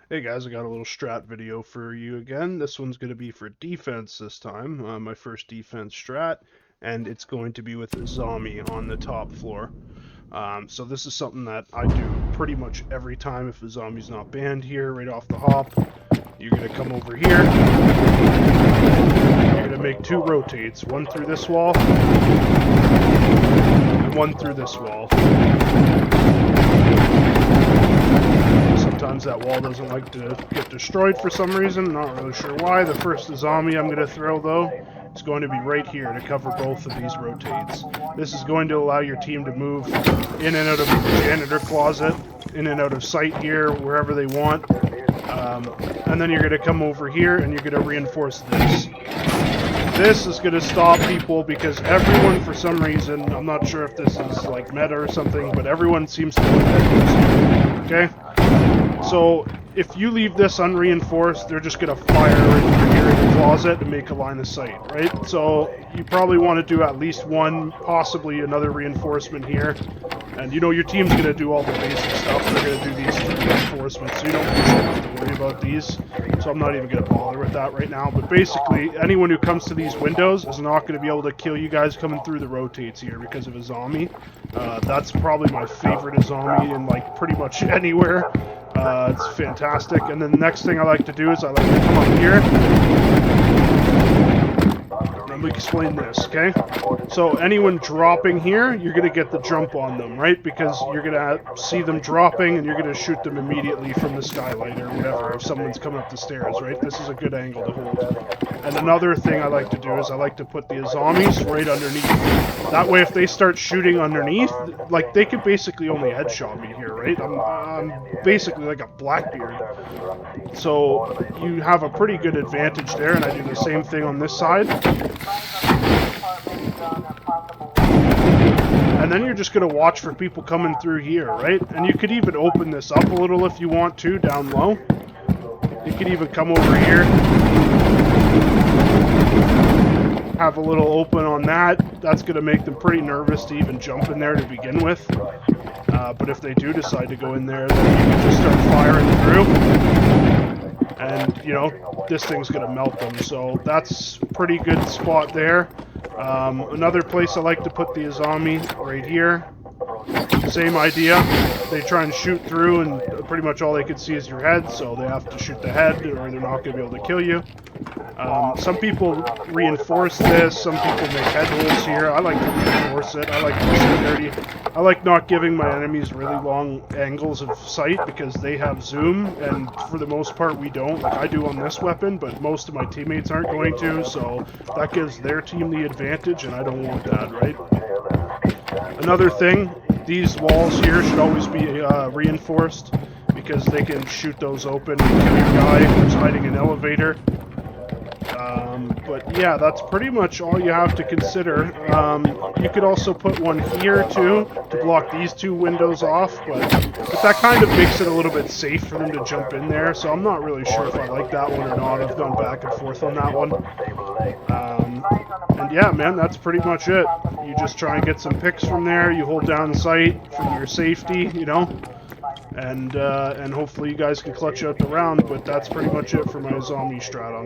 Hey guys, I got a little strat video for you again. This one's going to be for defense this time, my first defense strat, and it's going to be with Azami on the top floor. So this is something that I do pretty much every time if Azami's not banned here, right off the hop. You're going to come over here, you're going to make two rotates, one through this wall, and one through this wall. Sometimes that wall doesn't like to get destroyed for some reason, not really sure why. The first Azami I'm going to throw, though, is going to be right here to cover both of these rotates. This is going to allow your team to move in and out of the janitor closet, in and out of sight here, wherever they want. And then you're going to come over here and you're going to reinforce this. This is going to stop people because everyone, for some reason, I'm not sure if this is like meta or something, but everyone seems to put headphones here, okay? So if you leave this unreinforced, they're just going to fire right here in the closet and make a line of sight, right? So you probably want to do at least one, possibly another reinforcement here. And you know your team's going to do all the basic stuff. They're going to do these three reinforcements, so you don't really have to worry about these. So I'm not even going to bother with that right now. But basically, anyone who comes to these windows is not going to be able to kill you guys coming through the rotates here because of Azami. That's probably my favorite Azami in like pretty much anywhere. It's fantastic. And then the next thing I like to do is I like to come up here. Let me explain this, okay? So anyone dropping here, you're going to get the jump on them, right? Because you're going to see them dropping and you're going to shoot them immediately from the skylight or whatever if someone's coming up the stairs, right? This is a good angle to hold. And another thing I like to do is I like to put the Azamis right underneath. That way if they start shooting underneath, like they could basically only headshot me here, right? I'm basically like a Blackbeard. So you have a pretty good advantage there, and I do the same thing on this side. And then you're just going to watch for people coming through here, right? And you could even open this up a little if you want to, down low. You could even come over here, have a little open on that. That's going to make them pretty nervous to even jump in there to begin with. But if they do decide to go in there, then you can just start firing through. And, you know, this thing's going to melt them. So that's a pretty good spot there. Another place I like to put the Azami, right here. Same idea. They try and shoot through, and pretty much all they can see is your head, so they have to shoot the head, or they're not going to be able to kill you. Some people reinforce this, some people make head holes here. I like to reinforce it. I like to be dirty. I like not giving my enemies really long angles of sight because they have zoom, and for the most part we don't. Like I do on this weapon, but most of my teammates aren't going to, so that gives their team the advantage, and I don't want that, right? Another thing, these walls here should always be reinforced because they can shoot those open and kill your guy who's hiding an elevator. But yeah, that's pretty much all you have to consider. You could also put one here too to block these two windows off, but that kind of makes it a little bit safe for them to jump in there, so I'm not really sure if I like that one or not. I've gone back and forth on that one. And yeah, man, that's pretty much it. You just try and get some picks from there, you hold down sight for your safety, you know, and hopefully you guys can clutch out the round, but that's pretty much it for my zombie strat on